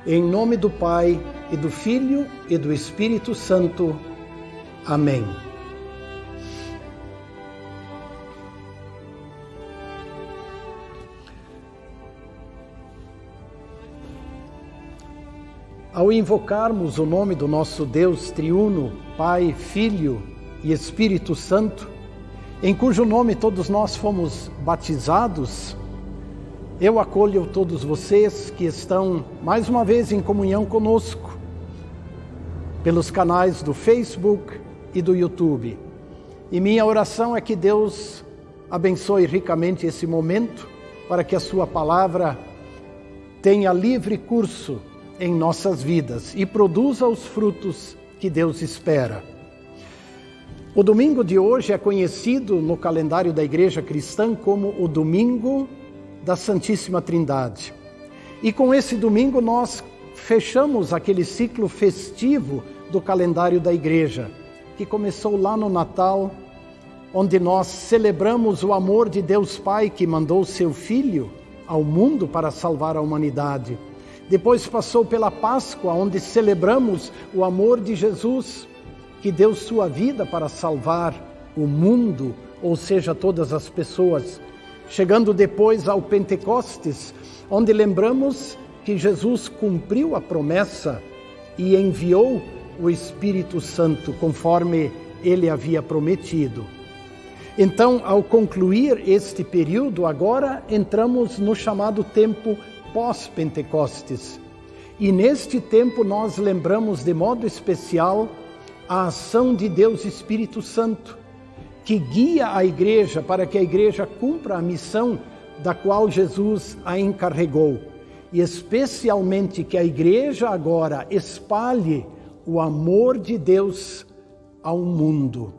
Em nome do Pai, e do Filho, e do Espírito Santo. Amém. Ao invocarmos o nome do nosso Deus triuno, Pai, Filho e Espírito Santo, em cujo nome todos nós fomos batizados, eu acolho todos vocês que estão mais uma vez em comunhão conosco, pelos canais do Facebook e do YouTube. E minha oração é que Deus abençoe ricamente esse momento, para que a sua palavra tenha livre curso em nossas vidas e produza os frutos que Deus espera. O domingo de hoje é conhecido no calendário da Igreja Cristã como o Domingo da Santíssima Trindade. E com esse domingo nós fechamos aquele ciclo festivo do calendário da Igreja, que começou lá no Natal, onde nós celebramos o amor de Deus Pai que mandou seu Filho ao mundo para salvar a humanidade. Depois passou pela Páscoa, onde celebramos o amor de Jesus, que deu sua vida para salvar o mundo, ou seja, todas as pessoas. Chegando depois ao Pentecostes, onde lembramos que Jesus cumpriu a promessa e enviou o Espírito Santo, conforme ele havia prometido. Então, ao concluir este período, agora entramos no chamado tempo pós-Pentecostes. E neste tempo nós lembramos de modo especial a ação de Deus Espírito Santo, que guia a igreja para que a igreja cumpra a missão da qual Jesus a encarregou. E especialmente que a igreja agora espalhe o amor de Deus ao mundo.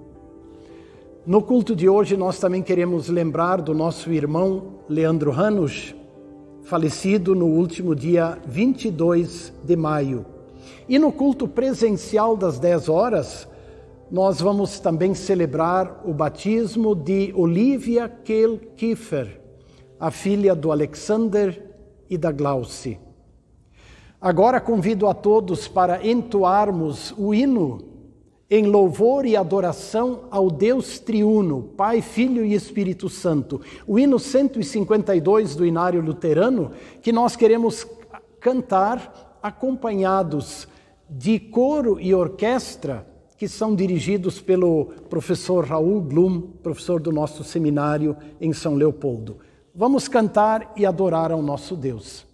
No culto de hoje nós também queremos lembrar do nosso irmão Leandro Hanusch, falecido no último dia 22 de maio. E no culto presencial das 10 horas, nós vamos também celebrar o batismo de Olivia Kehl Kiefer, a filha do Alexander e da Glauce. Agora convido a todos para entoarmos o hino em louvor e adoração ao Deus triuno, Pai, Filho e Espírito Santo. O hino 152 do Inário Luterano, que nós queremos cantar acompanhados de coro e orquestra, que são dirigidos pelo professor Raul Blum, professor do nosso seminário em São Leopoldo. Vamos cantar e adorar ao nosso Deus.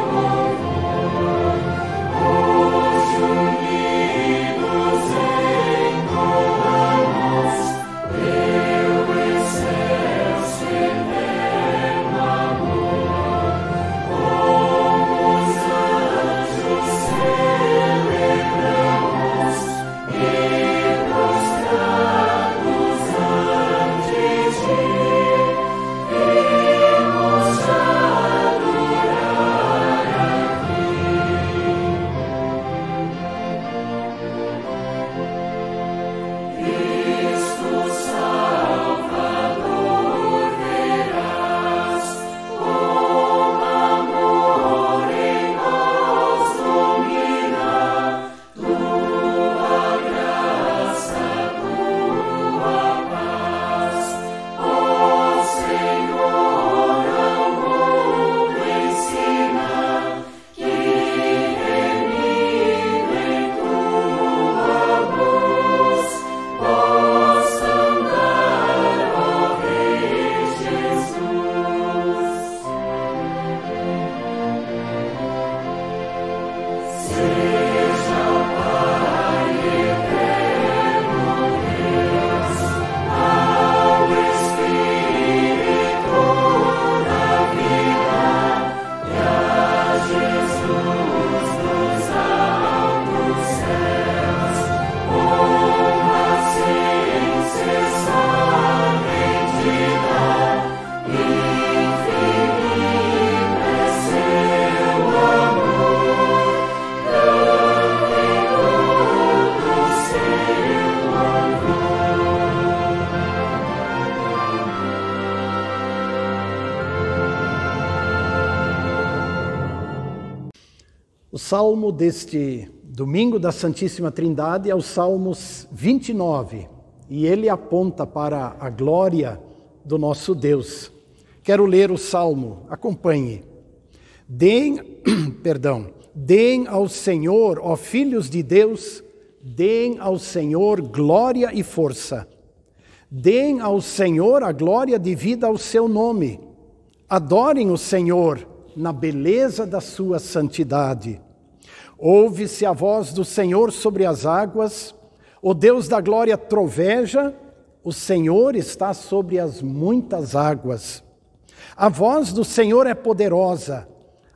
Deus, salmo deste domingo da Santíssima Trindade é o Salmos 29, e ele aponta para a glória do nosso Deus. Quero ler o salmo, acompanhe. Deem ao Senhor, ó filhos de Deus, deem ao Senhor glória e força. Deem ao Senhor a glória devida ao seu nome. Adorem o Senhor na beleza da sua santidade. Ouve-se a voz do Senhor sobre as águas, o Deus da glória troveja, o Senhor está sobre as muitas águas. A voz do Senhor é poderosa,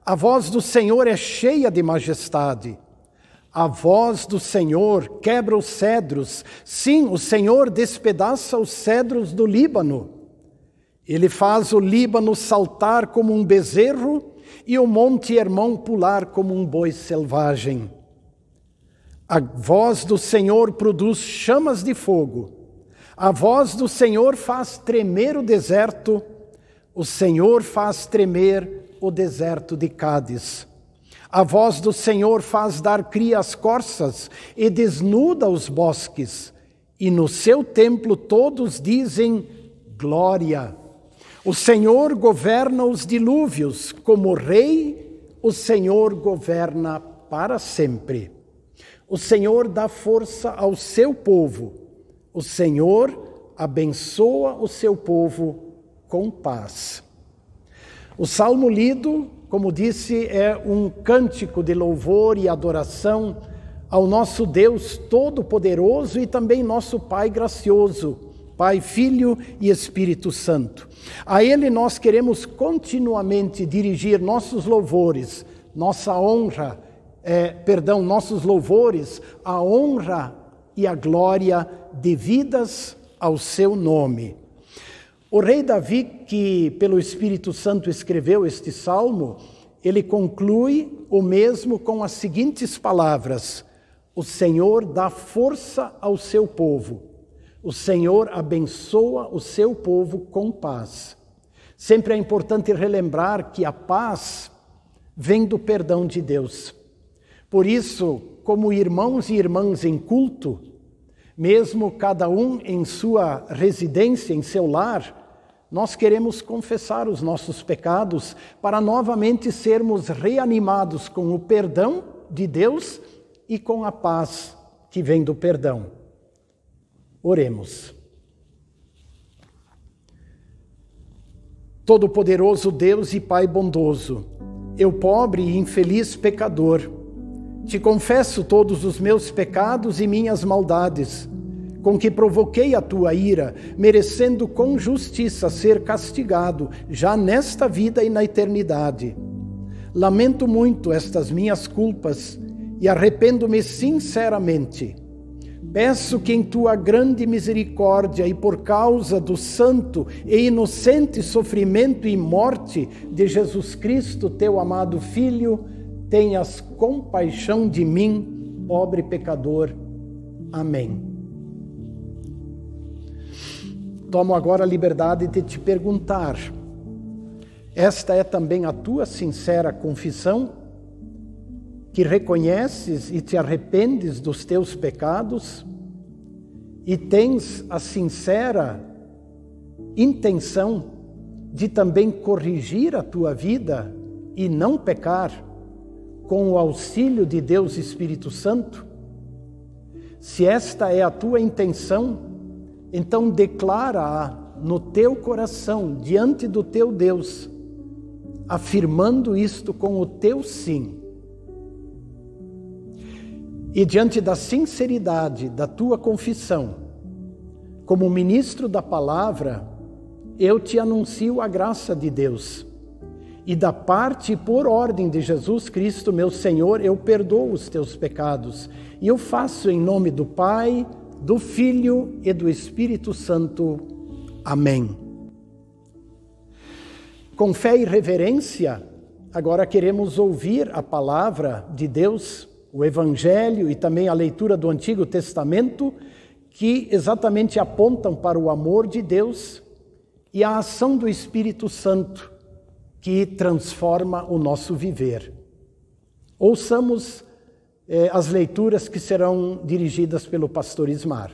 a voz do Senhor é cheia de majestade. A voz do Senhor quebra os cedros, sim, o Senhor despedaça os cedros do Líbano. Ele faz o Líbano saltar como um bezerro e o Monte Hermão pular como um boi selvagem. A voz do Senhor produz chamas de fogo. A voz do Senhor faz tremer o deserto. O Senhor faz tremer o deserto de Cádiz. A voz do Senhor faz dar cria às corças e desnuda os bosques. E no seu templo todos dizem glória. O Senhor governa os dilúvios, como rei, o Senhor governa para sempre. O Senhor dá força ao seu povo, o Senhor abençoa o seu povo com paz. O salmo lido, como disse, é um cântico de louvor e adoração ao nosso Deus Todo-Poderoso e também nosso Pai gracioso, Pai, Filho e Espírito Santo. A Ele nós queremos continuamente dirigir nossos louvores, nossos louvores, a honra e a glória devidas ao seu nome. O rei Davi, que pelo Espírito Santo escreveu este salmo, ele conclui o mesmo com as seguintes palavras: o Senhor dá força ao seu povo. O Senhor abençoa o seu povo com paz. Sempre é importante relembrar que a paz vem do perdão de Deus. Por isso, como irmãos e irmãs em culto, mesmo cada um em sua residência, em seu lar, nós queremos confessar os nossos pecados para novamente sermos reanimados com o perdão de Deus e com a paz que vem do perdão. Oremos. Todo-Poderoso Deus e Pai bondoso, eu pobre e infeliz pecador, te confesso todos os meus pecados e minhas maldades, com que provoquei a tua ira, merecendo com justiça ser castigado, já nesta vida e na eternidade. Lamento muito estas minhas culpas e arrependo-me sinceramente. Peço que em tua grande misericórdia e por causa do santo e inocente sofrimento e morte de Jesus Cristo, teu amado Filho, tenhas compaixão de mim, pobre pecador. Amém. Tomo agora a liberdade de te perguntar: esta é também a tua sincera confissão? Que reconheces e te arrependes dos teus pecados e tens a sincera intenção de também corrigir a tua vida e não pecar com o auxílio de Deus Espírito Santo? Se esta é a tua intenção, então declara-a no teu coração, diante do teu Deus, afirmando isto com o teu sim. E diante da sinceridade da tua confissão, como ministro da palavra, eu te anuncio a graça de Deus. E da parte e por ordem de Jesus Cristo, meu Senhor, eu perdoo os teus pecados. E eu faço em nome do Pai, do Filho e do Espírito Santo. Amém. Com fé e reverência, agora queremos ouvir a palavra de Deus, o Evangelho e também a leitura do Antigo Testamento, que exatamente apontam para o amor de Deus e a ação do Espírito Santo, que transforma o nosso viver. Ouçamos as leituras que serão dirigidas pelo pastor Ismar.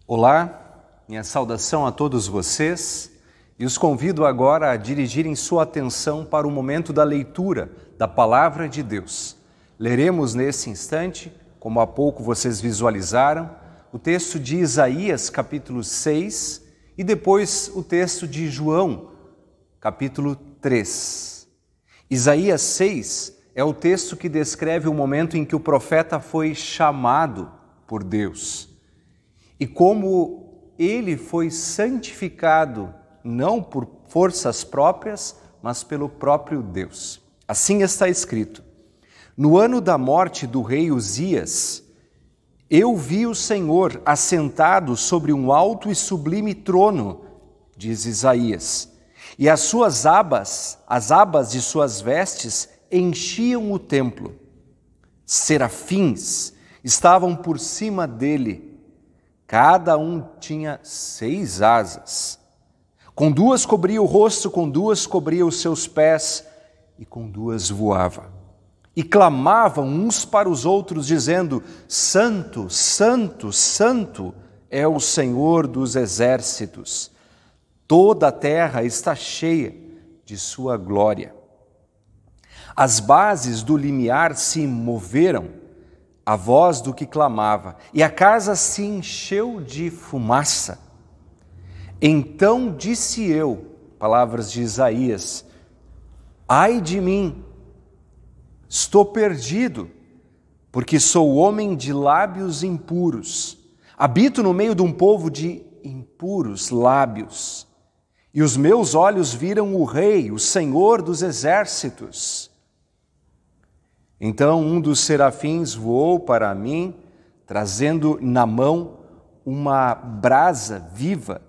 Olá, minha saudação a todos vocês e os convido agora a dirigirem sua atenção para o momento da leitura da Palavra de Deus. Leremos nesse instante, como há pouco vocês visualizaram, o texto de Isaías, capítulo 6, e depois o texto de João, capítulo 3. Isaías 6 é o texto que descreve o momento em que o profeta foi chamado por Deus. E como ele foi santificado, não por forças próprias, mas pelo próprio Deus. Assim está escrito: no ano da morte do rei Uzias, eu vi o Senhor assentado sobre um alto e sublime trono, diz Isaías, e as suas abas, as abas de suas vestes, enchiam o templo. Serafins estavam por cima dele. Cada um tinha 6 asas. Com 2 cobria o rosto, com 2 cobria os seus pés, e com 2 voava. E clamavam uns para os outros, dizendo: Santo, Santo, Santo é o Senhor dos exércitos. Toda a terra está cheia de sua glória. As bases do limiar se moveram, a voz do que clamava, e a casa se encheu de fumaça. Então disse eu, palavras de Isaías: ai de mim, estou perdido, porque sou homem de lábios impuros, habito no meio de um povo de impuros lábios, e os meus olhos viram o Rei, o Senhor dos exércitos. Então um dos serafins voou para mim, trazendo na mão uma brasa viva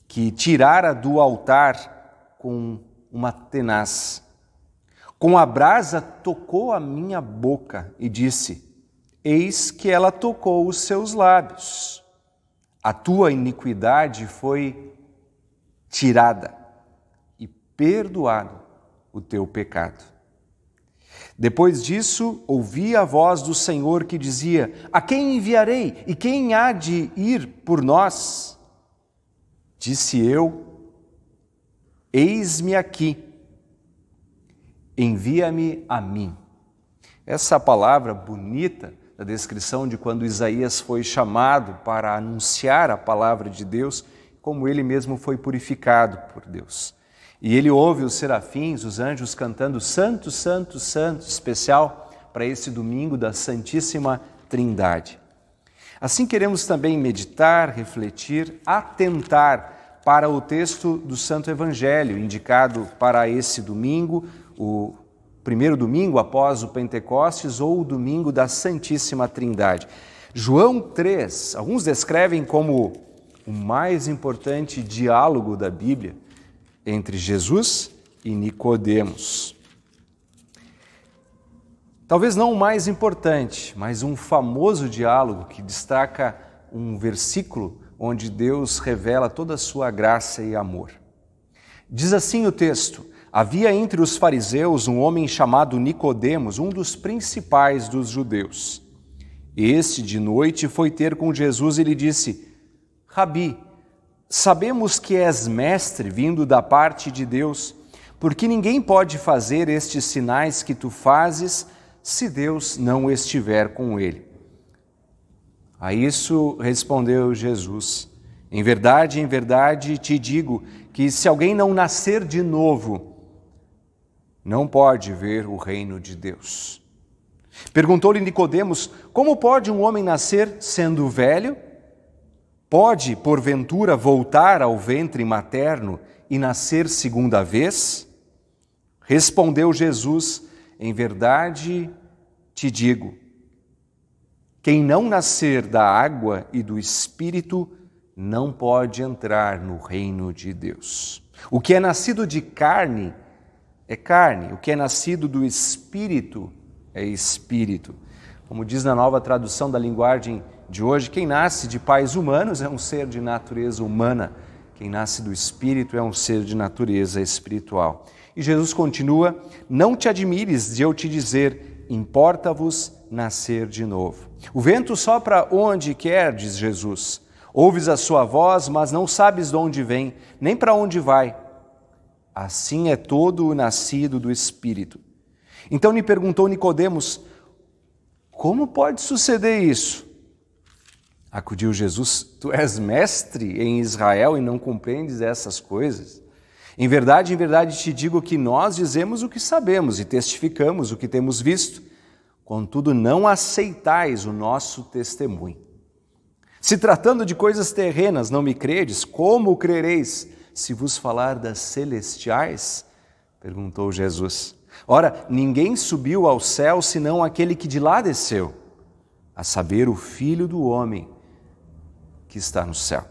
que tirara do altar com uma tenaz. Com a brasa tocou a minha boca e disse: eis que ela tocou os seus lábios. A tua iniquidade foi tirada e perdoado o teu pecado. Depois disso, ouvi a voz do Senhor que dizia: a quem enviarei e quem há de ir por nós? Disse eu: eis-me aqui, envia-me a mim. Essa palavra bonita da descrição de quando Isaías foi chamado para anunciar a palavra de Deus, como ele mesmo foi purificado por Deus. E ele ouve os serafins, os anjos cantando Santo, Santo, Santo, especial para esse domingo da Santíssima Trindade. Assim queremos também meditar, refletir, atentar para o texto do Santo Evangelho, indicado para esse domingo, o primeiro domingo após o Pentecostes ou o domingo da Santíssima Trindade. João 3, alguns descrevem como o mais importante diálogo da Bíblia entre Jesus e Nicodemos. Talvez não o mais importante, mas um famoso diálogo que destaca um versículo onde Deus revela toda a sua graça e amor. Diz assim o texto: havia entre os fariseus um homem chamado Nicodemos, um dos principais dos judeus. Este de noite foi ter com Jesus e lhe disse: Rabi, sabemos que és mestre vindo da parte de Deus, porque ninguém pode fazer estes sinais que tu fazes se Deus não estiver com ele. A isso respondeu Jesus: em verdade, te digo que se alguém não nascer de novo, não pode ver o reino de Deus. Perguntou-lhe Nicodemos: como pode um homem nascer sendo velho? Pode, porventura, voltar ao ventre materno e nascer segunda vez? Respondeu Jesus: em verdade te digo, quem não nascer da água e do Espírito não pode entrar no reino de Deus. O que é nascido de carne é carne, o que é nascido do Espírito é Espírito. Como diz na Nova Tradução da Linguagem de hoje, quem nasce de pais humanos é um ser de natureza humana, Quem nasce do Espírito é um ser de natureza espiritual. E Jesus continua: não te admires de eu te dizer, importa-vos nascer de novo. O vento sopra onde quer, diz Jesus. Ouves a sua voz, mas não sabes de onde vem, nem para onde vai. Assim é todo o nascido do Espírito. Então lhe perguntou Nicodemos: como pode suceder isso? Acudiu Jesus: tu és mestre em Israel e não compreendes essas coisas? Em verdade te digo que nós dizemos o que sabemos e testificamos o que temos visto, contudo não aceitais o nosso testemunho. Se tratando de coisas terrenas não me credes, como crereis se vos falar das celestiais? Perguntou Jesus. Ora, ninguém subiu ao céu senão aquele que de lá desceu, a saber, o Filho do Homem que está no céu.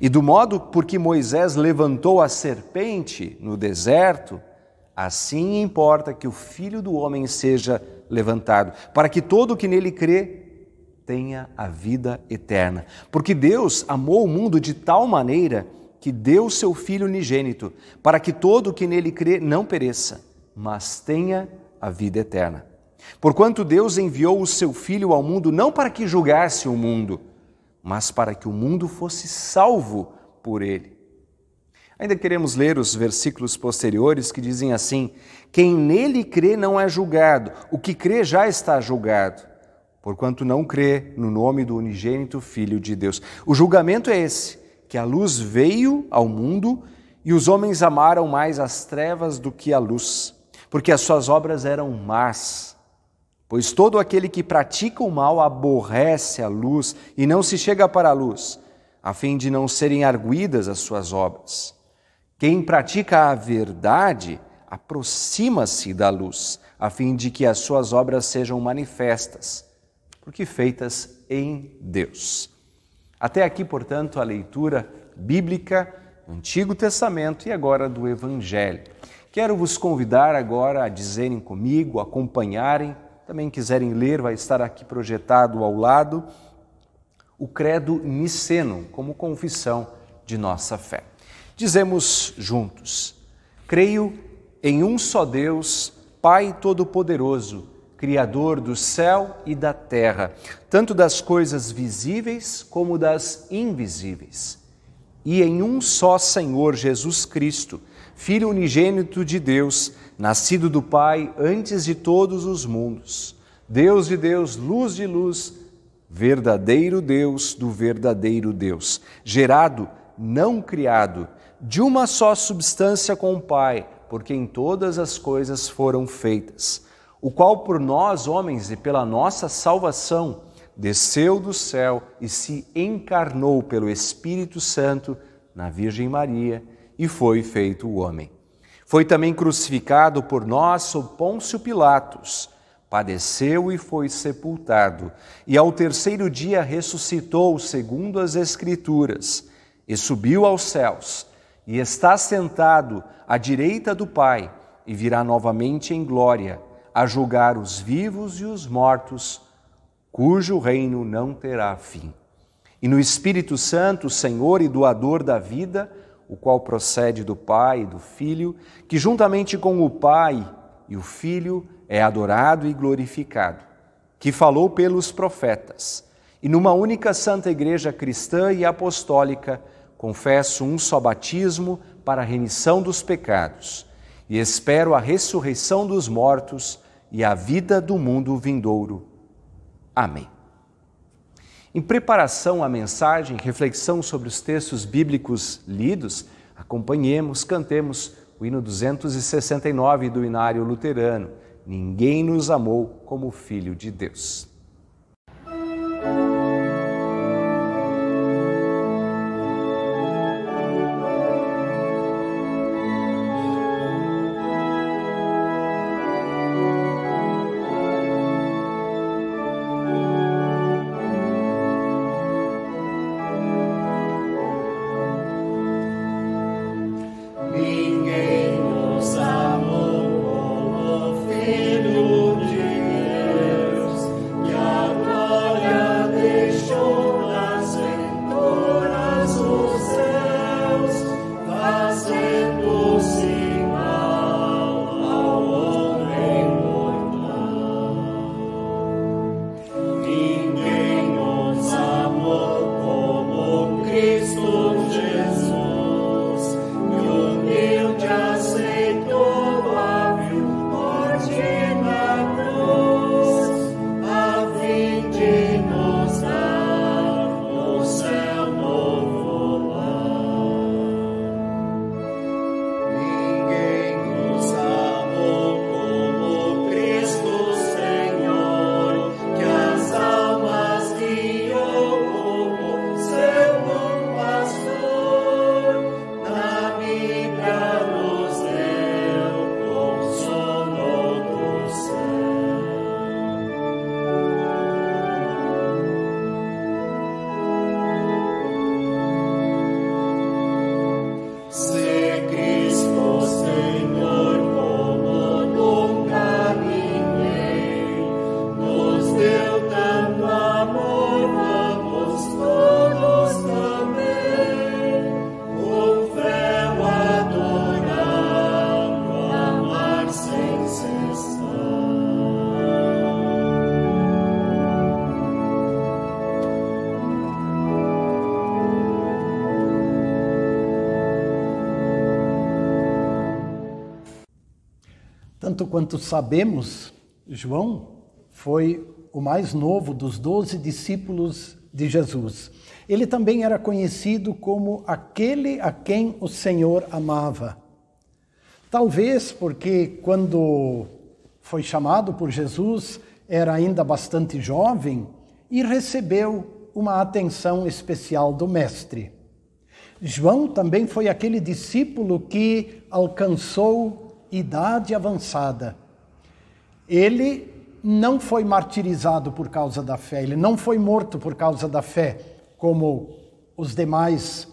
E do modo por que Moisés levantou a serpente no deserto, assim importa que o Filho do Homem seja levantado, para que todo o que nele crê tenha a vida eterna. Porque Deus amou o mundo de tal maneira que deu o seu Filho unigênito, para que todo o que nele crê não pereça, mas tenha a vida eterna. Porquanto Deus enviou o seu Filho ao mundo não para que julgasse o mundo, mas para que o mundo fosse salvo por ele. Ainda queremos ler os versículos posteriores que dizem assim: quem nele crê não é julgado, o que crê já está julgado, porquanto não crê no nome do unigênito Filho de Deus. O julgamento é esse, que a luz veio ao mundo e os homens amaram mais as trevas do que a luz, porque as suas obras eram más. Pois todo aquele que pratica o mal aborrece a luz e não se chega para a luz, a fim de não serem arguidas as suas obras. Quem pratica a verdade aproxima-se da luz, a fim de que as suas obras sejam manifestas, porque feitas em Deus. Até aqui, portanto, a leitura bíblica do Antigo Testamento e agora do Evangelho. Quero vos convidar agora a dizerem comigo, acompanharem, também quiserem ler, vai estar aqui projetado ao lado, o credo niceno, como confissão de nossa fé. Dizemos juntos: creio em um só Deus, Pai Todo-Poderoso, Criador do céu e da terra, tanto das coisas visíveis como das invisíveis, e em um só Senhor Jesus Cristo, Filho unigênito de Deus, nascido do Pai antes de todos os mundos, Deus de Deus, luz de luz, verdadeiro Deus do verdadeiro Deus, gerado, não criado, de uma só substância com o Pai, por quem todas as coisas foram feitas, o qual por nós, homens, e pela nossa salvação, desceu do céu e se encarnou pelo Espírito Santo na Virgem Maria e foi feito o homem. Foi também crucificado por nós sob Pôncio Pilatos, padeceu e foi sepultado, e ao terceiro dia ressuscitou segundo as Escrituras, e subiu aos céus, e está sentado à direita do Pai, e virá novamente em glória, a julgar os vivos e os mortos, cujo reino não terá fim. E no Espírito Santo, Senhor e doador da vida, o qual procede do Pai e do Filho, que juntamente com o Pai e o Filho é adorado e glorificado, que falou pelos profetas. E numa única santa igreja cristã e apostólica, confesso um só batismo para a remissão dos pecados, e espero a ressurreição dos mortos e a vida do mundo vindouro. Amém. Em preparação à mensagem, reflexão sobre os textos bíblicos lidos, acompanhemos, cantemos o hino 269 do Inário Luterano, Ninguém nos amou como Filho de Deus. Filho de Deus, que tanto quanto sabemos, João foi o mais novo dos 12 discípulos de Jesus. Ele também era conhecido como aquele a quem o Senhor amava. Talvez porque quando foi chamado por Jesus, era ainda bastante jovem e recebeu uma atenção especial do Mestre. João também foi aquele discípulo que alcançou idade avançada. Ele não foi martirizado por causa da fé, ele não foi morto por causa da fé, como os demais.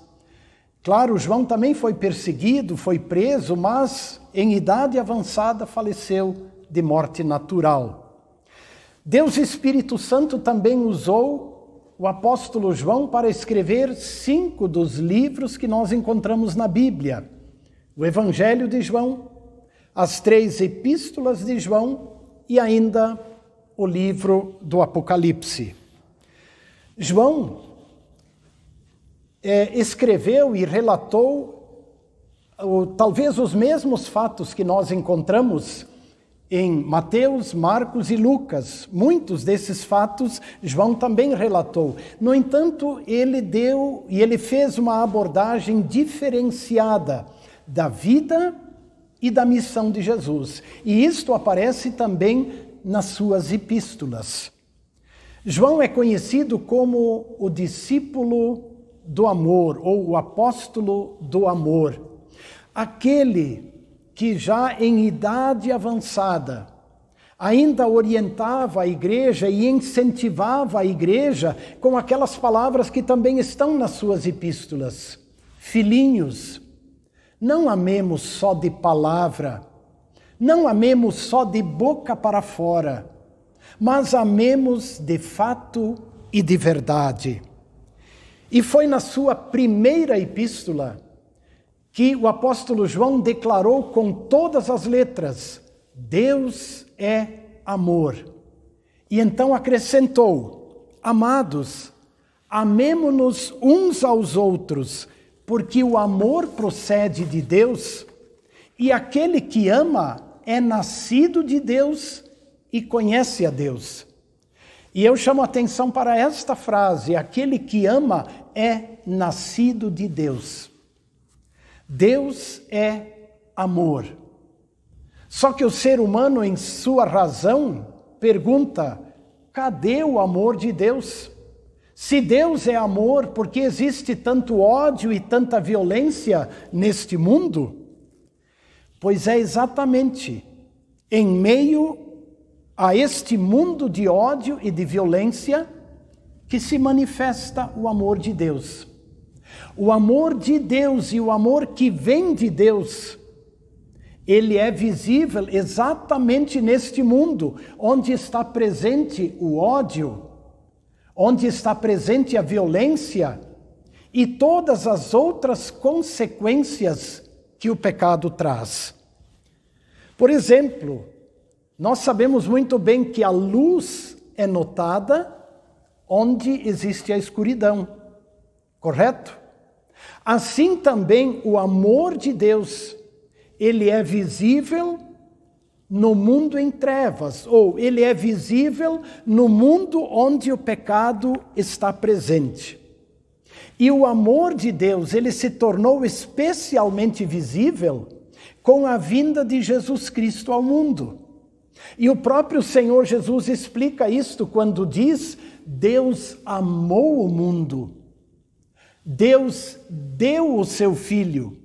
Claro, João também foi perseguido, foi preso, mas em idade avançada faleceu de morte natural. Deus Espírito Santo também usou o apóstolo João para escrever 5 dos livros que nós encontramos na Bíblia. O Evangelho de João, as 3 epístolas de João e ainda o livro do Apocalipse. João escreveu e relatou talvez os mesmos fatos que nós encontramos em Mateus, Marcos e Lucas. Muitos desses fatos João também relatou. No entanto, ele fez uma abordagem diferenciada da vida e da missão de Jesus. E isto aparece também nas suas epístolas. João é conhecido como o discípulo do amor, ou o apóstolo do amor. Aquele que já em idade avançada ainda orientava a igreja e incentivava a igreja com aquelas palavras que também estão nas suas epístolas. Filhinhos, não amemos só de palavra, não amemos só de boca para fora, mas amemos de fato e de verdade. E foi na sua primeira epístola que o apóstolo João declarou com todas as letras: Deus é amor. E então acrescentou: amados, amemo-nos uns aos outros, porque o amor procede de Deus, e aquele que ama é nascido de Deus e conhece a Deus. E eu chamo a atenção para esta frase: aquele que ama é nascido de Deus. Deus é amor. Só que o ser humano, em sua razão, pergunta: cadê o amor de Deus? Se Deus é amor, por que existe tanto ódio e tanta violência neste mundo? Pois é exatamente em meio a este mundo de ódio e de violência que se manifesta o amor de Deus. O amor de Deus e o amor que vem de Deus, ele é visível exatamente neste mundo, onde está presente o ódio, onde está presente a violência e todas as outras consequências que o pecado traz. Por exemplo, nós sabemos muito bem que a luz é notada onde existe a escuridão, correto? Assim também o amor de Deus, ele é visível no mundo em trevas, ou ele é visível no mundo onde o pecado está presente. E o amor de Deus, ele se tornou especialmente visível com a vinda de Jesus Cristo ao mundo. E o próprio Senhor Jesus explica isto quando diz: Deus amou o mundo. Deus deu o seu Filho.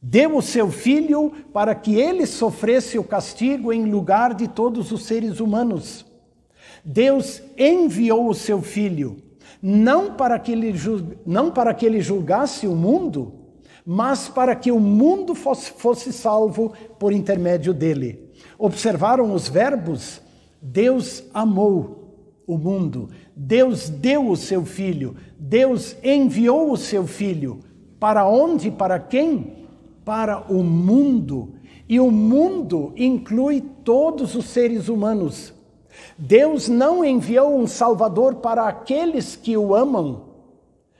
Deu o seu Filho para que ele sofresse o castigo em lugar de todos os seres humanos. Deus enviou o seu Filho, não para que ele julgasse o mundo, mas para que o mundo fosse salvo por intermédio dele. Observaram os verbos? Deus amou o mundo. Deus deu o seu Filho. Deus enviou o seu Filho. Para onde? Para quem? Para o mundo. E o mundo inclui todos os seres humanos. Deus não enviou um Salvador para aqueles que o amam,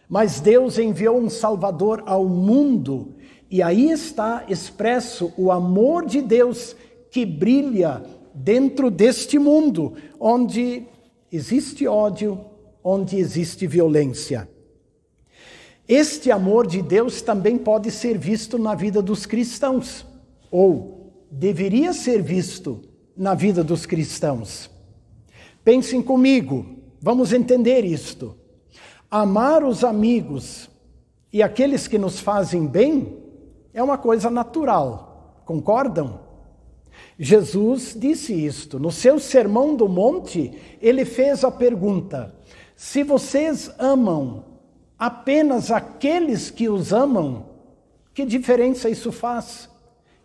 mas Deus enviou um Salvador ao mundo. E aí está expresso o amor de Deus que brilha dentro deste mundo, onde existe ódio, onde existe violência. Este amor de Deus também pode ser visto na vida dos cristãos, ou deveria ser visto na vida dos cristãos. Pensem comigo, vamos entender isto. Amar os amigos e aqueles que nos fazem bem é uma coisa natural, concordam? Jesus disse isto. No seu Sermão do Monte, ele fez a pergunta: se vocês amam apenas aqueles que os amam, que diferença isso faz?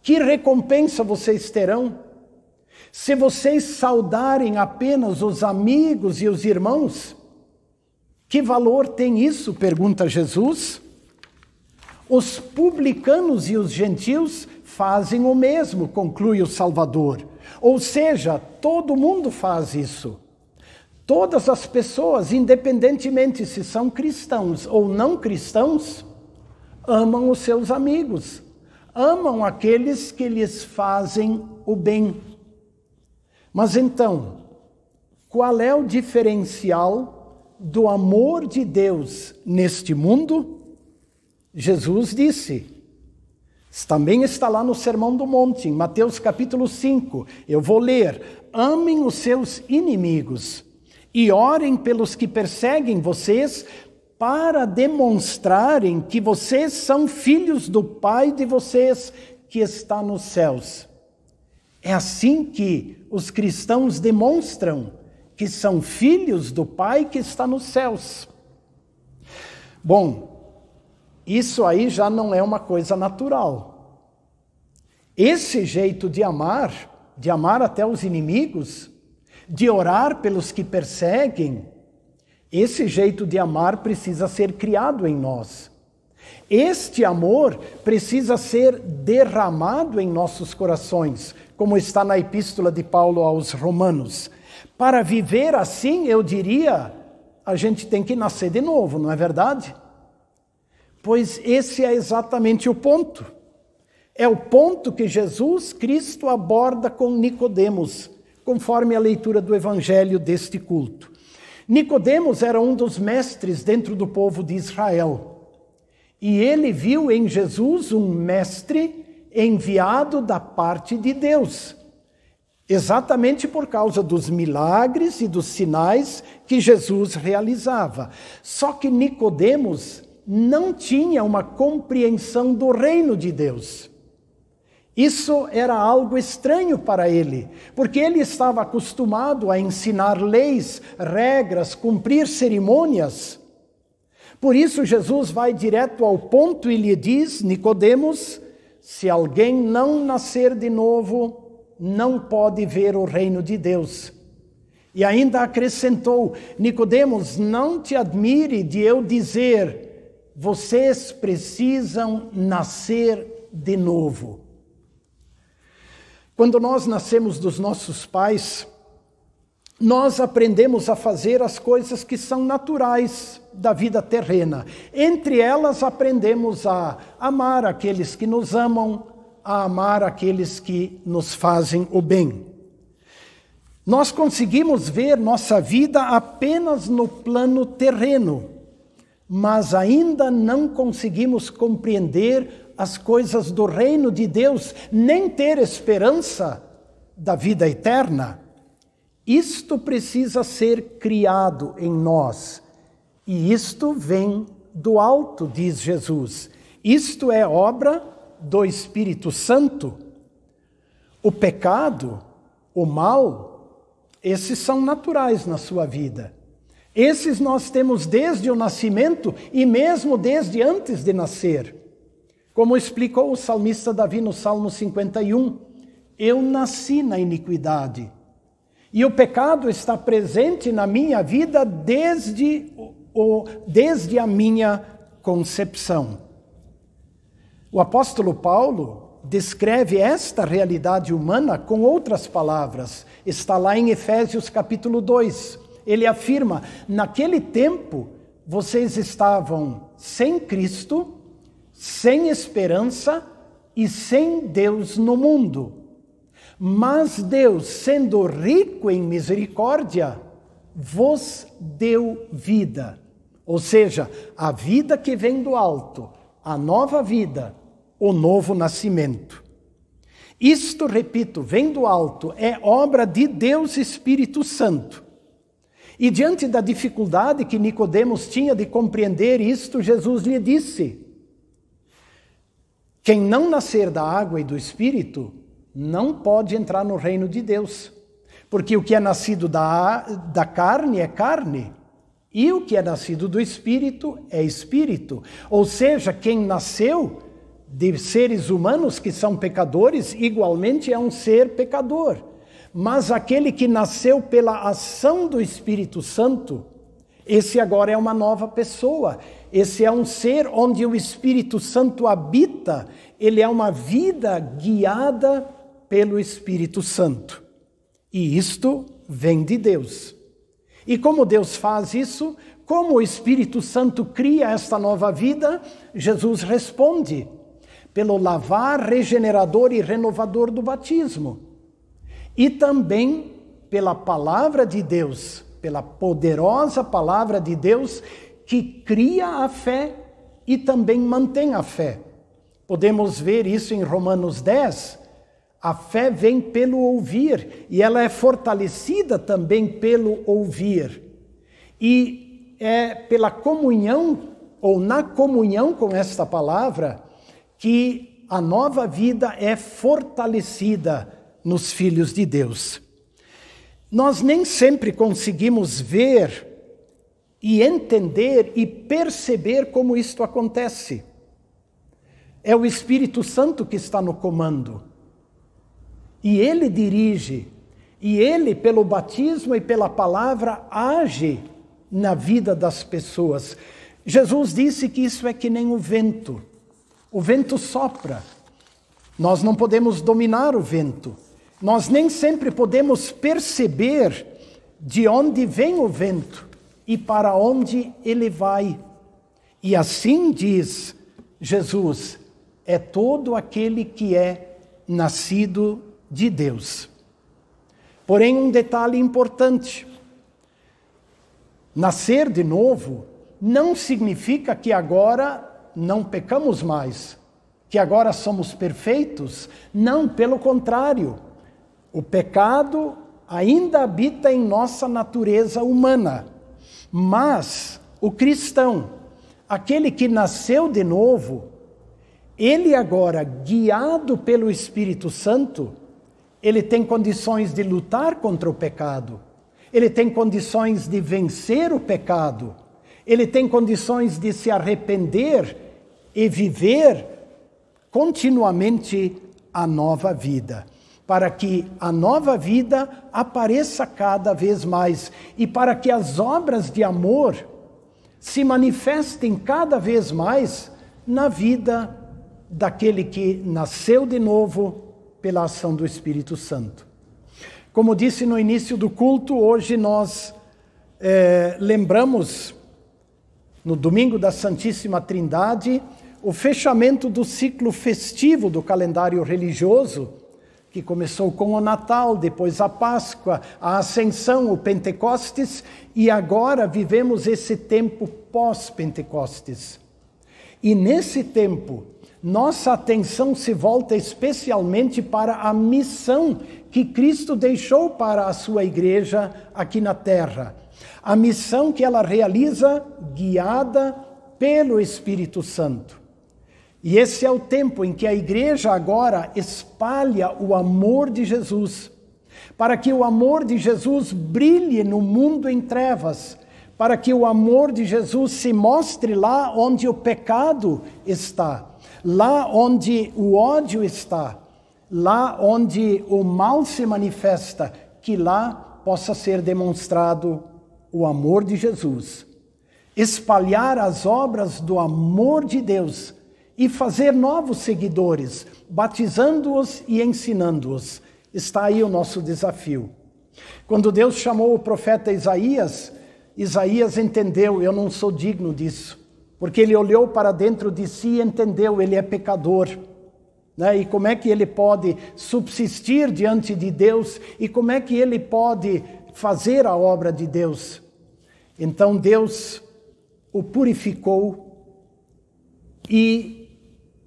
Que recompensa vocês terão? Se vocês saudarem apenas os amigos e os irmãos, que valor tem isso? Pergunta Jesus. Os publicanos e os gentios fazem o mesmo, conclui o Salvador. Ou seja, todo mundo faz isso. Todas as pessoas, independentemente se são cristãos ou não cristãos, amam os seus amigos, amam aqueles que lhes fazem o bem. Mas então, qual é o diferencial do amor de Deus neste mundo? Jesus disse, também está lá no Sermão do Monte, em Mateus capítulo 5, eu vou ler: amem os seus inimigos e orem pelos que perseguem vocês, para demonstrarem que vocês são filhos do Pai de vocês que está nos céus. É assim que os cristãos demonstram que são filhos do Pai que está nos céus. Bom, isso aí já não é uma coisa natural. Esse jeito de amar até os inimigos, de orar pelos que perseguem, esse jeito de amar precisa ser criado em nós. Este amor precisa ser derramado em nossos corações, como está na epístola de Paulo aos Romanos. Para viver assim, eu diria, a gente tem que nascer de novo, não é verdade? Pois esse é exatamente o ponto. É o ponto que Jesus Cristo aborda com Nicodemos, conforme a leitura do evangelho deste culto. Nicodemos era um dos mestres dentro do povo de Israel. E ele viu em Jesus um mestre enviado da parte de Deus, exatamente por causa dos milagres e dos sinais que Jesus realizava. Só que Nicodemos não tinha uma compreensão do reino de Deus. Isso era algo estranho para ele, porque ele estava acostumado a ensinar leis, regras, cumprir cerimônias. Por isso Jesus vai direto ao ponto e lhe diz: Nicodemos, se alguém não nascer de novo, não pode ver o reino de Deus. E ainda acrescentou: Nicodemos, não te admire de eu dizer, vocês precisam nascer de novo. Quando nós nascemos dos nossos pais, nós aprendemos a fazer as coisas que são naturais da vida terrena. Entre elas, aprendemos a amar aqueles que nos amam, a amar aqueles que nos fazem o bem. Nós conseguimos ver nossa vida apenas no plano terreno, mas ainda não conseguimos compreender as coisas do reino de Deus, nem ter esperança da vida eterna. Isto precisa ser criado em nós. E isto vem do alto, diz Jesus. Isto é obra do Espírito Santo. O pecado, o mal, esses são naturais na sua vida. Esses nós temos desde o nascimento e mesmo desde antes de nascer. Como explicou o salmista Davi no Salmo 51, eu nasci na iniquidade. E o pecado está presente na minha vida desde a minha concepção. O apóstolo Paulo descreve esta realidade humana com outras palavras. Está lá em Efésios capítulo 2. Ele afirma: naquele tempo vocês estavam sem Cristo, sem esperança e sem Deus no mundo. Mas Deus, sendo rico em misericórdia, vos deu vida. Ou seja, a vida que vem do alto, a nova vida, o novo nascimento. Isto, repito, vem do alto, é obra de Deus Espírito Santo. E diante da dificuldade que Nicodemos tinha de compreender isto, Jesus lhe disse: quem não nascer da água e do Espírito não pode entrar no reino de Deus. Porque o que é nascido da carne é carne, e o que é nascido do Espírito é Espírito. Ou seja, quem nasceu de seres humanos que são pecadores, igualmente é um ser pecador. Mas aquele que nasceu pela ação do Espírito Santo, esse agora é uma nova pessoa. Esse é um ser onde o Espírito Santo habita. Ele é uma vida guiada pelo Espírito Santo. E isto vem de Deus. E como Deus faz isso? Como o Espírito Santo cria esta nova vida? Jesus responde: pelo lavar regenerador e renovador do batismo. E também pela palavra de Deus, pela poderosa palavra de Deus que cria a fé e também mantém a fé. Podemos ver isso em Romanos 10. A fé vem pelo ouvir e ela é fortalecida também pelo ouvir. E é pela comunhão ou na comunhão com esta palavra que a nova vida é fortalecida nos filhos de Deus. Nós nem sempre conseguimos ver e entender e perceber como isto acontece. É o Espírito Santo que está no comando. E ele dirige, e ele, pelo batismo e pela palavra, age na vida das pessoas. Jesus disse que isso é que nem o vento. O vento sopra. Nós não podemos dominar o vento. Nós nem sempre podemos perceber de onde vem o vento e para onde ele vai. E assim diz Jesus, é todo aquele que é nascido de Deus. Porém, um detalhe importante: nascer de novo não significa que agora não pecamos mais, que agora somos perfeitos. Não, pelo contrário. O pecado ainda habita em nossa natureza humana. Mas o cristão, aquele que nasceu de novo, ele agora, guiado pelo Espírito Santo, ele tem condições de lutar contra o pecado. Ele tem condições de vencer o pecado. Ele tem condições de se arrepender e viver continuamente a nova vida. Para que a nova vida apareça cada vez mais e para que as obras de amor se manifestem cada vez mais na vida daquele que nasceu de novo pela ação do Espírito Santo. Como disse no início do culto, hoje nós lembramos, no domingo da Santíssima Trindade, o fechamento do ciclo festivo do calendário religioso, que começou com o Natal, depois a Páscoa, a Ascensão, o Pentecostes, e agora vivemos esse tempo pós-Pentecostes. E nesse tempo, nossa atenção se volta especialmente para a missão que Cristo deixou para a sua igreja aqui na terra. A missão que ela realiza guiada pelo Espírito Santo. E esse é o tempo em que a igreja agora espalha o amor de Jesus, para que o amor de Jesus brilhe no mundo em trevas, para que o amor de Jesus se mostre lá onde o pecado está, lá onde o ódio está, lá onde o mal se manifesta, que lá possa ser demonstrado o amor de Jesus. Espalhar as obras do amor de Deus e fazer novos seguidores, batizando-os e ensinando-os. Está aí o nosso desafio. Quando Deus chamou o profeta Isaías, Isaías entendeu: eu não sou digno disso. Porque ele olhou para dentro de si e entendeu: ele é pecador. né? E como é que ele pode subsistir diante de Deus e como é que ele pode fazer a obra de Deus. Então Deus o purificou e,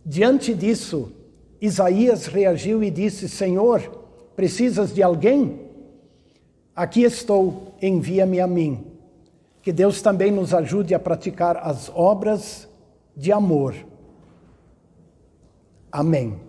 diante disso, Isaías reagiu e disse: Senhor, precisas de alguém? Aqui estou, envia-me a mim. Que Deus também nos ajude a praticar as obras de amor. Amém.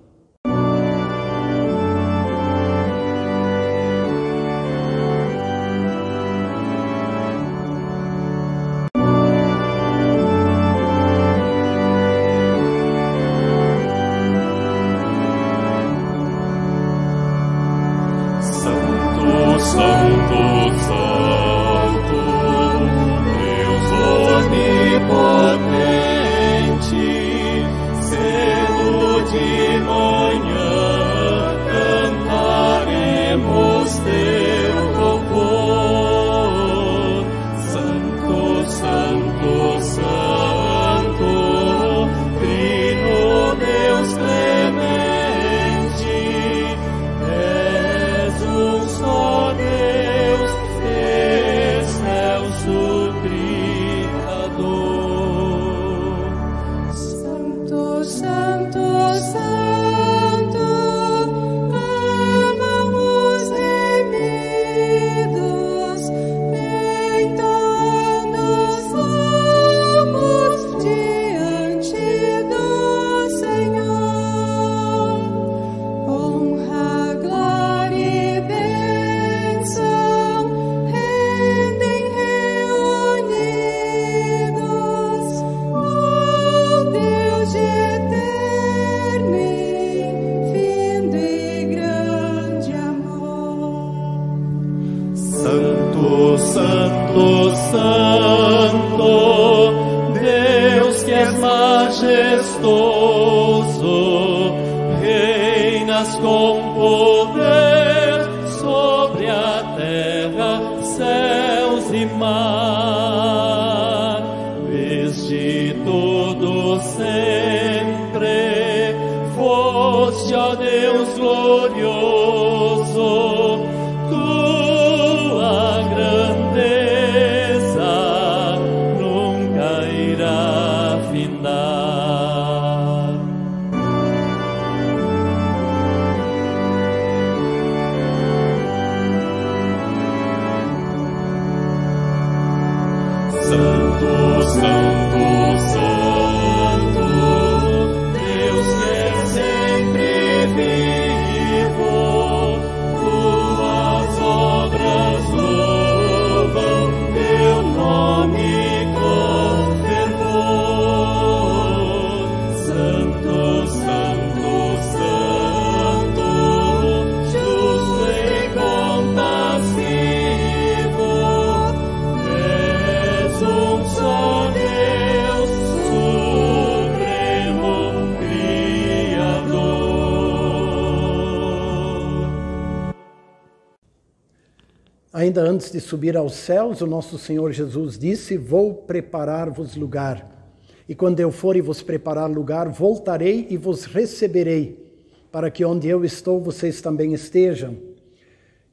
Ainda antes de subir aos céus, o nosso Senhor Jesus disse: vou preparar-vos lugar. E quando eu for e vos preparar lugar, voltarei e vos receberei, para que onde eu estou, vocês também estejam.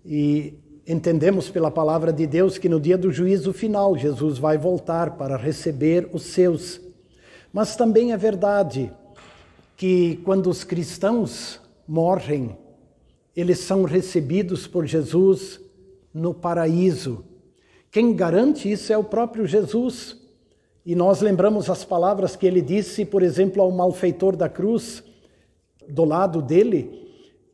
E entendemos pela palavra de Deus que no dia do juízo final, Jesus vai voltar para receber os seus. Mas também é verdade que quando os cristãos morrem, eles são recebidos por Jesus no paraíso. Quem garante isso é o próprio Jesus. E nós lembramos as palavras que ele disse, por exemplo, ao malfeitor da cruz, do lado dele,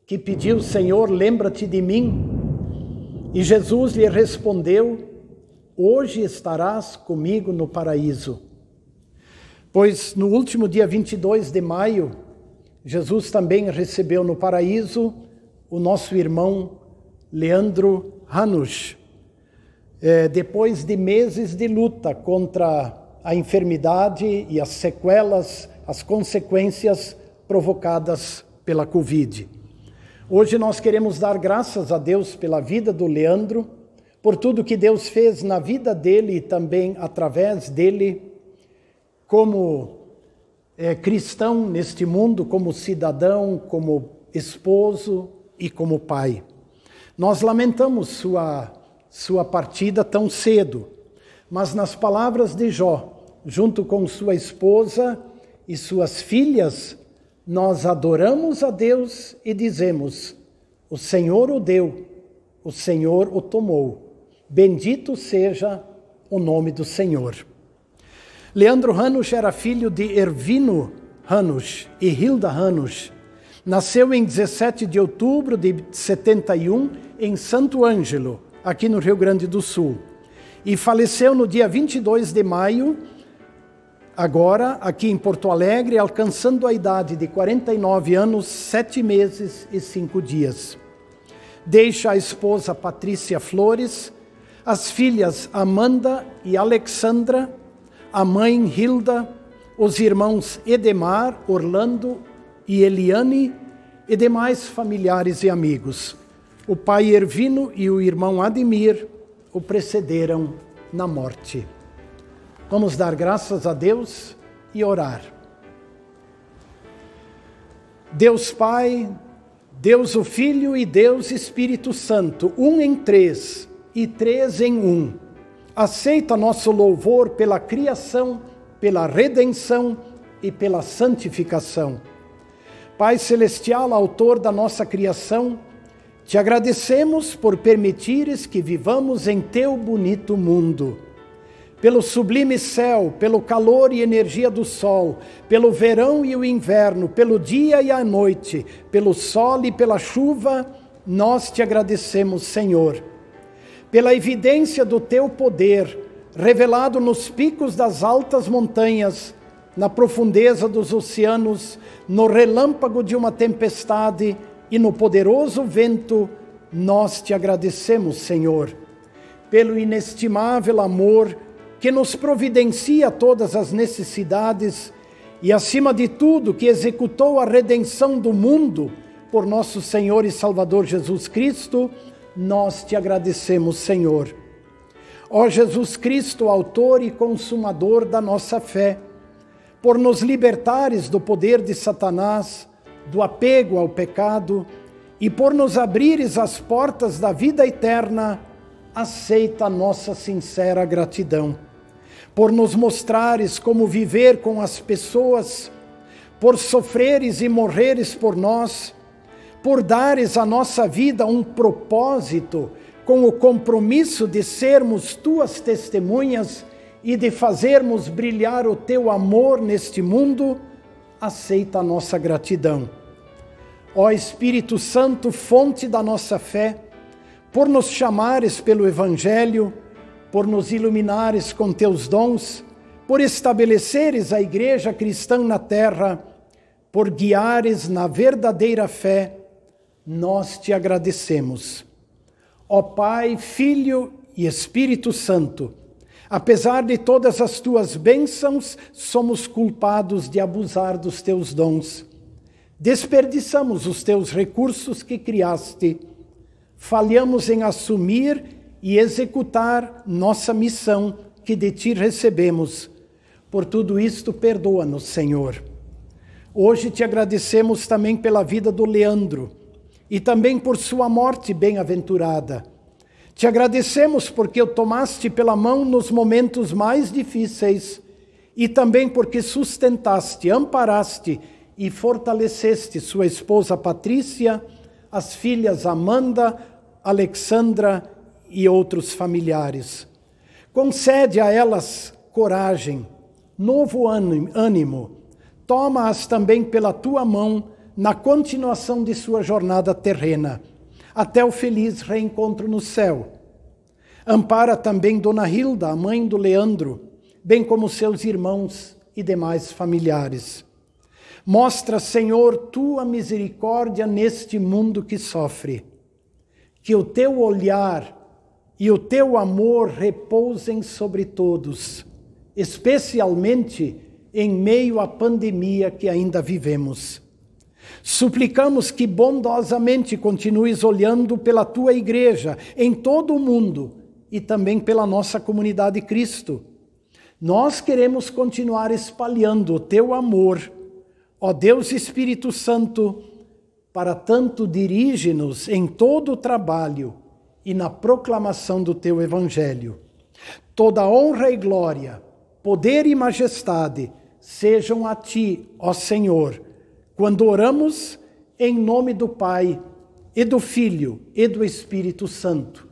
que pediu: Senhor, lembra-te de mim. E Jesus lhe respondeu: hoje estarás comigo no paraíso. Pois no último dia 22 de maio, Jesus também recebeu no paraíso o nosso irmão Leandro Hanusch, depois de meses de luta contra a enfermidade e as sequelas, as consequências provocadas pela Covid. Hoje nós queremos dar graças a Deus pela vida do Leandro, por tudo que Deus fez na vida dele e também através dele, como cristão neste mundo, como cidadão, como esposo e como pai. Nós lamentamos sua partida tão cedo, mas nas palavras de Jó, junto com sua esposa e suas filhas, nós adoramos a Deus e dizemos: o Senhor o deu, o Senhor o tomou. Bendito seja o nome do Senhor. Leandro Hanusch era filho de Ervino Hanusch e Hilda Hanusch. Nasceu em 17 de outubro de 71 em Santo Ângelo, aqui no Rio Grande do Sul. E faleceu no dia 22 de maio, agora aqui em Porto Alegre, alcançando a idade de 49 anos, 7 meses e 5 dias. Deixa a esposa Patrícia Flores, as filhas Amanda e Alexandra, a mãe Hilda, os irmãos Edemar, Orlando e Eliane e demais familiares e amigos. O pai Ervino e o irmão Ademir o precederam na morte. Vamos dar graças a Deus e orar. Deus Pai, Deus o Filho e Deus Espírito Santo, um em três e três em um, aceita nosso louvor pela criação, pela redenção e pela santificação. Pai Celestial, autor da nossa criação, te agradecemos por permitires que vivamos em teu bonito mundo. Pelo sublime céu, pelo calor e energia do sol, pelo verão e o inverno, pelo dia e a noite, pelo sol e pela chuva, nós te agradecemos, Senhor. Pela evidência do teu poder, revelado nos picos das altas montanhas, na profundeza dos oceanos, no relâmpago de uma tempestade e no poderoso vento, nós te agradecemos, Senhor. Pelo inestimável amor que nos providencia todas as necessidades e, acima de tudo, que executou a redenção do mundo por nosso Senhor e Salvador Jesus Cristo, nós te agradecemos, Senhor. Ó Jesus Cristo, autor e consumador da nossa fé, por nos libertares do poder de Satanás, do apego ao pecado e por nos abrires as portas da vida eterna, aceita a nossa sincera gratidão. Por nos mostrares como viver com as pessoas, por sofreres e morreres por nós, por dares à nossa vida um propósito com o compromisso de sermos tuas testemunhas e de fazermos brilhar o teu amor neste mundo, aceita a nossa gratidão. Ó Espírito Santo, fonte da nossa fé, por nos chamares pelo Evangelho, por nos iluminares com teus dons, por estabeleceres a Igreja cristã na terra, por guiares na verdadeira fé, nós te agradecemos. Ó Pai, Filho e Espírito Santo, apesar de todas as tuas bênçãos, somos culpados de abusar dos teus dons. Desperdiçamos os teus recursos que criaste, falhamos em assumir e executar nossa missão que de ti recebemos. Por tudo isto, perdoa-nos, Senhor. Hoje te agradecemos também pela vida do Leandro e também por sua morte bem-aventurada. Te agradecemos porque o tomaste pela mão nos momentos mais difíceis e também porque sustentaste, amparaste e fortaleceste sua esposa Patrícia, as filhas Amanda, Alexandra e outros familiares. Concede a elas coragem, novo ânimo. Toma-as também pela tua mão na continuação de sua jornada terrena, até o feliz reencontro no céu. Ampara também Dona Hilda, a mãe do Leandro, bem como seus irmãos e demais familiares. Mostra, Senhor, tua misericórdia neste mundo que sofre. Que o teu olhar e o teu amor repousem sobre todos, especialmente em meio à pandemia que ainda vivemos. Suplicamos que bondosamente continues olhando pela tua igreja em todo o mundo e também pela nossa comunidade Cristo. Nós queremos continuar espalhando o teu amor, ó Deus Espírito Santo, para tanto dirige-nos em todo o trabalho e na proclamação do teu Evangelho. Toda honra e glória, poder e majestade sejam a ti, ó Senhor, quando oramos em nome do Pai, e do Filho, e do Espírito Santo.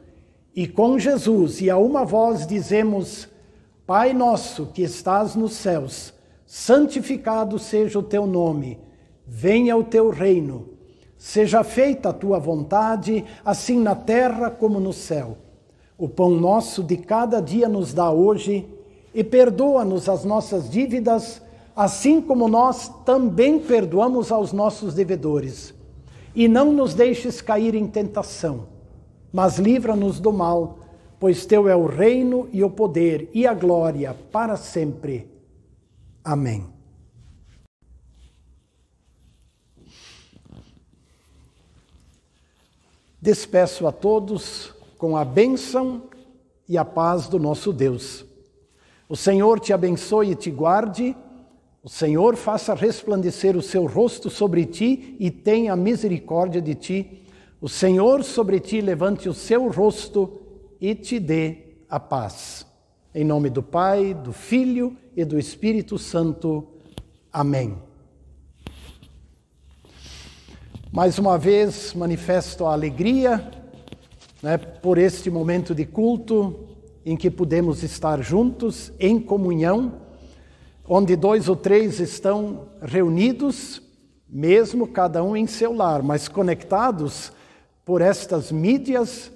E com Jesus e a uma voz dizemos: Pai nosso que estás nos céus, santificado seja o teu nome, venha o teu reino, seja feita a tua vontade, assim na terra como no céu. O pão nosso de cada dia nos dá hoje, e perdoa-nos as nossas dívidas, assim como nós também perdoamos aos nossos devedores. E não nos deixes cair em tentação, mas livra-nos do mal, pois teu é o reino e o poder e a glória para sempre. Amém. Despeço a todos com a bênção e a paz do nosso Deus. O Senhor te abençoe e te guarde, o Senhor faça resplandecer o seu rosto sobre ti e tenha misericórdia de ti. O Senhor sobre ti levante o seu rosto e te dê a paz. Em nome do Pai, do Filho e do Espírito Santo. Amém. Mais uma vez manifesto a alegria, por este momento de culto em que podemos estar juntos em comunhão, onde 2 ou 3 estão reunidos, mesmo cada um em seu lar, mas conectados por estas mídias,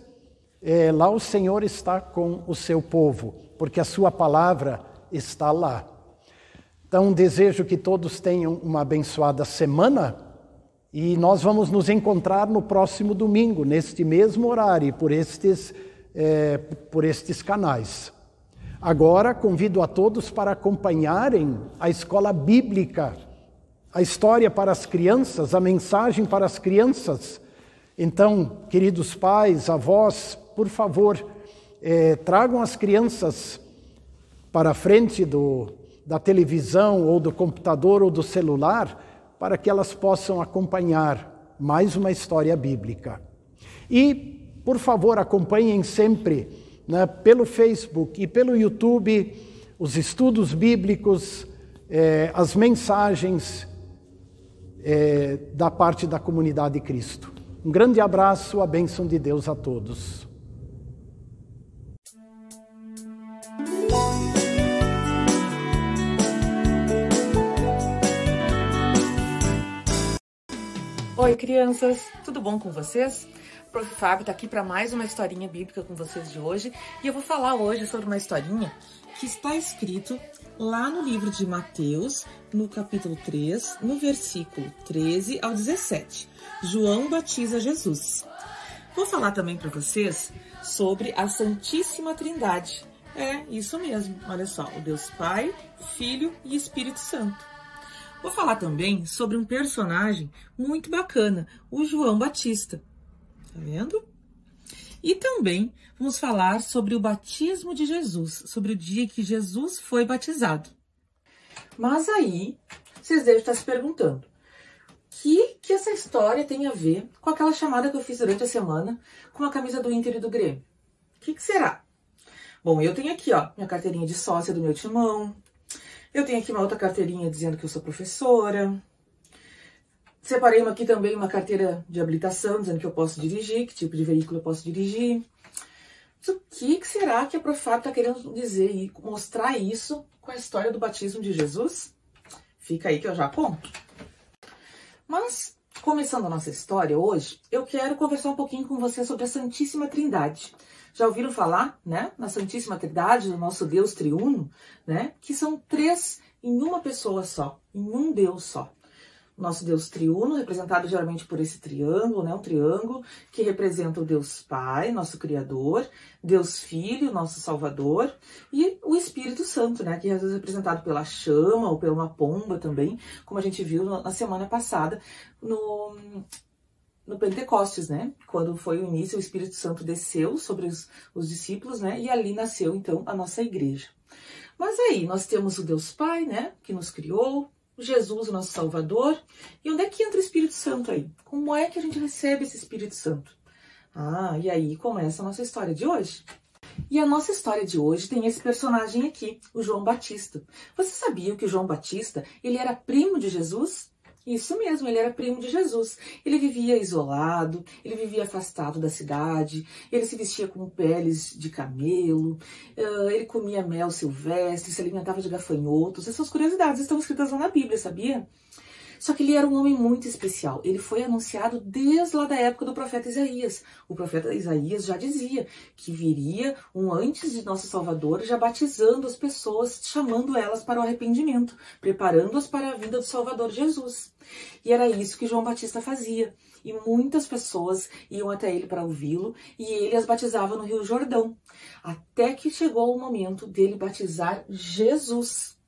lá o Senhor está com o seu povo, porque a sua palavra está lá. Então desejo que todos tenham uma abençoada semana e nós vamos nos encontrar no próximo domingo, neste mesmo horário, por estes canais. Agora convido a todos para acompanharem a escola bíblica, a história para as crianças, a mensagem para as crianças. Então, queridos pais, avós, por favor, tragam as crianças para a frente da televisão ou do computador ou do celular para que elas possam acompanhar mais uma história bíblica. E, por favor, acompanhem sempre, pelo Facebook e pelo YouTube, os estudos bíblicos, as mensagens da parte da comunidade de Cristo. Um grande abraço, a bênção de Deus a todos. Oi, crianças, tudo bom com vocês? O Prof. Fábio está aqui para mais uma historinha bíblica com vocês de hoje. E eu vou falar hoje sobre uma historinha que está escrito lá no livro de Mateus, no capítulo 3, no versículo 13 ao 17. João batiza Jesus. Vou falar também para vocês sobre a Santíssima Trindade. É, isso mesmo, olha só, o Deus Pai, Filho e Espírito Santo. Vou falar também sobre um personagem muito bacana, o João Batista. Tá vendo? E também vamos falar sobre o batismo de Jesus, sobre o dia que Jesus foi batizado. Mas aí, vocês devem estar se perguntando, o que essa história tem a ver com aquela chamada que eu fiz durante a semana com a camisa do Inter e do Grêmio? O que será? Bom, eu tenho aqui, ó, minha carteirinha de sócia do meu timão. Eu tenho aqui uma outra carteirinha dizendo que eu sou professora. Separei aqui também uma carteira de habilitação, dizendo que eu posso dirigir, que tipo de veículo eu posso dirigir. Mas o que será que a Prof. Fábio está querendo dizer e mostrar isso com a história do batismo de Jesus? Fica aí que eu já conto. Mas, começando a nossa história hoje, eu quero conversar um pouquinho com você sobre a Santíssima Trindade. Já ouviram falar, na Santíssima Trindade, do nosso Deus triuno, que são 3 em uma pessoa só, em um Deus só. Nosso Deus triuno, representado geralmente por esse triângulo, um triângulo que representa o Deus Pai, nosso Criador, Deus Filho, nosso Salvador, e o Espírito Santo, que às vezes é representado pela chama ou pela uma pomba também, como a gente viu na semana passada no Pentecostes, quando foi o início, o Espírito Santo desceu sobre os discípulos, e ali nasceu então a nossa igreja. Mas aí, nós temos o Deus Pai, né, que nos criou, Jesus, o nosso Salvador. E onde é que entra o Espírito Santo aí? Como é que a gente recebe esse Espírito Santo? E aí começa a nossa história de hoje. E a nossa história de hoje tem esse personagem aqui, o João Batista. Você sabia que o João Batista, ele era primo de Jesus? Isso mesmo, ele era primo de Jesus. Ele vivia isolado, ele vivia afastado da cidade, ele se vestia com peles de camelo, ele comia mel silvestre, se alimentava de gafanhotos. Essas curiosidades estão escritas lá na Bíblia, sabia? Só que ele era um homem muito especial. Ele foi anunciado desde lá da época do profeta Isaías. O profeta Isaías já dizia que viria um antes de nosso Salvador, já batizando as pessoas, chamando elas para o arrependimento, preparando-as para a vinda do Salvador Jesus. E era isso que João Batista fazia. E muitas pessoas iam até ele para ouvi-lo, e ele as batizava no Rio Jordão. Até que chegou o momento dele batizar Jesus.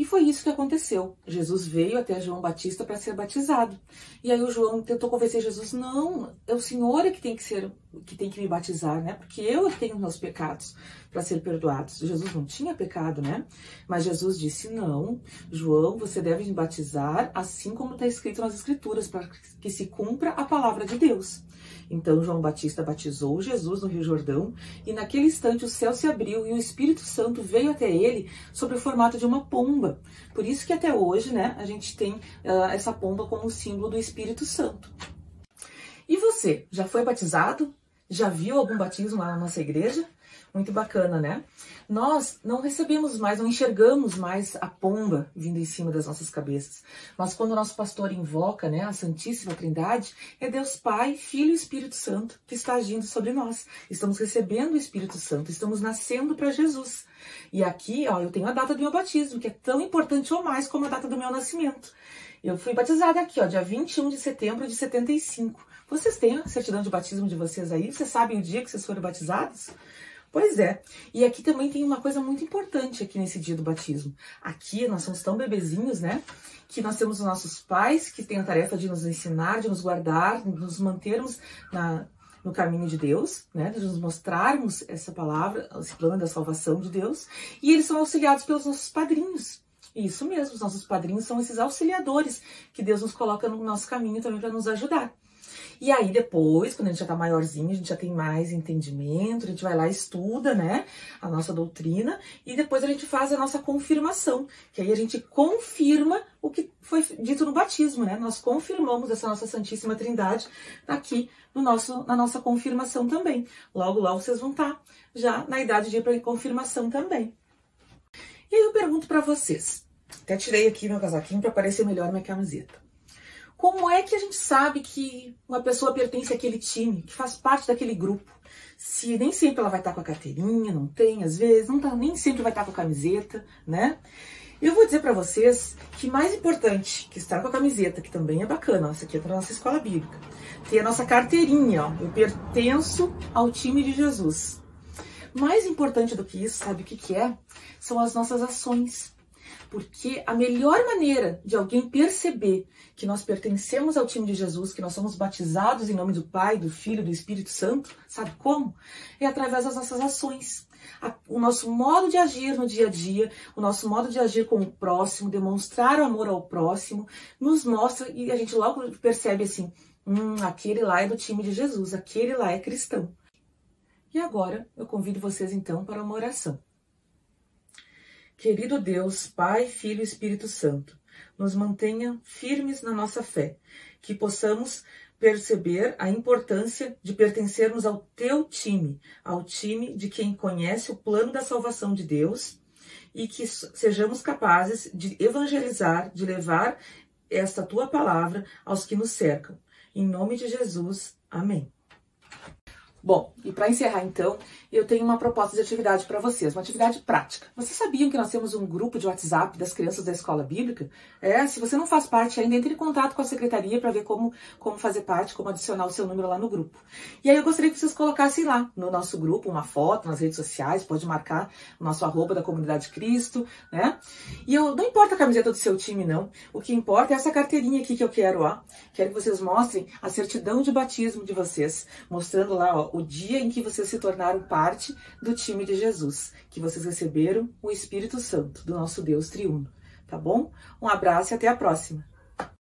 E foi isso que aconteceu. Jesus veio até João Batista para ser batizado. E aí o João tentou convencer Jesus, não, é o Senhor que tem que me batizar, né? Porque eu tenho meus pecados para ser perdoados. Jesus não tinha pecado, né? Mas Jesus disse, não, João, você deve me batizar assim como está escrito nas Escrituras, para que se cumpra a palavra de Deus. Então João Batista batizou Jesus no Rio Jordão e naquele instante o céu se abriu e o Espírito Santo veio até ele sob o formato de uma pomba. Por isso que até hoje, né, a gente tem essa pomba como símbolo do Espírito Santo. E você, já foi batizado? Já viu algum batismo lá na nossa igreja? Muito bacana, né? Nós não recebemos mais, não enxergamos mais a pomba vindo em cima das nossas cabeças. Mas quando o nosso pastor invoca, né, a Santíssima Trindade, é Deus Pai, Filho e Espírito Santo que está agindo sobre nós. Estamos recebendo o Espírito Santo, estamos nascendo para Jesus. E aqui, ó, eu tenho a data do meu batismo, que é tão importante ou mais como a data do meu nascimento. Eu fui batizada aqui, ó, dia 21 de setembro de 75. Vocês têm a certidão de batismo de vocês aí? Vocês sabem o dia que vocês foram batizados? Pois é, e aqui também tem uma coisa muito importante aqui nesse dia do batismo. Aqui nós somos tão bebezinhos, né, que nós temos os nossos pais que têm a tarefa de nos ensinar, de nos guardar, de nos mantermos no caminho de Deus, né, de nos mostrarmos essa palavra, esse plano da salvação de Deus, e eles são auxiliados pelos nossos padrinhos. Isso mesmo, os nossos padrinhos são esses auxiliadores que Deus nos coloca no nosso caminho também para nos ajudar. E aí depois, quando a gente já tá maiorzinho, a gente já tem mais entendimento, a gente vai lá e estuda, né, a nossa doutrina, e depois a gente faz a nossa confirmação, que aí a gente confirma o que foi dito no batismo, né, nós confirmamos essa nossa Santíssima Trindade aqui na nossa confirmação também. Logo, logo vocês vão estar já na idade de ir para confirmação também. E aí eu pergunto para vocês, até tirei aqui meu casaquinho para parecer melhor minha camiseta. Como é que a gente sabe que uma pessoa pertence àquele time, que faz parte daquele grupo? Se nem sempre ela vai estar com a carteirinha, não tem, às vezes, nem sempre vai estar com a camiseta, né? Eu vou dizer para vocês que mais importante que estar com a camiseta, que também é bacana, essa aqui é para nossa escola bíblica, ter a nossa carteirinha, ó, eu pertenço ao time de Jesus. Mais importante do que isso, sabe o que é? São as nossas ações. Porque a melhor maneira de alguém perceber que nós pertencemos ao time de Jesus, que nós somos batizados em nome do Pai, do Filho e do Espírito Santo, sabe como? É através das nossas ações. O nosso modo de agir no dia a dia, o nosso modo de agir com o próximo, demonstrar o amor ao próximo, nos mostra e a gente logo percebe assim, aquele lá é do time de Jesus, aquele lá é cristão. E agora eu convido vocês então para uma oração. Querido Deus, Pai, Filho e Espírito Santo, nos mantenha firmes na nossa fé, que possamos perceber a importância de pertencermos ao Teu time, ao time de quem conhece o plano da salvação de Deus e que sejamos capazes de evangelizar, de levar esta Tua palavra aos que nos cercam. Em nome de Jesus, amém. Bom, e para encerrar então, eu tenho uma proposta de atividade para vocês, uma atividade prática. Vocês sabiam que nós temos um grupo de WhatsApp das crianças da escola bíblica? Se você não faz parte ainda, entre em contato com a secretaria para ver como fazer parte, como adicionar o seu número lá no grupo. E aí eu gostaria que vocês colocassem lá no nosso grupo uma foto nas redes sociais, pode marcar o nosso @ da Comunidade Cristo, né? E não importa a camiseta do seu time não, o que importa é essa carteirinha aqui que eu quero, ó. Quero que vocês mostrem a certidão de batismo de vocês, mostrando lá, ó, o dia em que vocês se tornaram parte do time de Jesus, que vocês receberam o Espírito Santo do nosso Deus triuno, tá bom? Um abraço e até a próxima!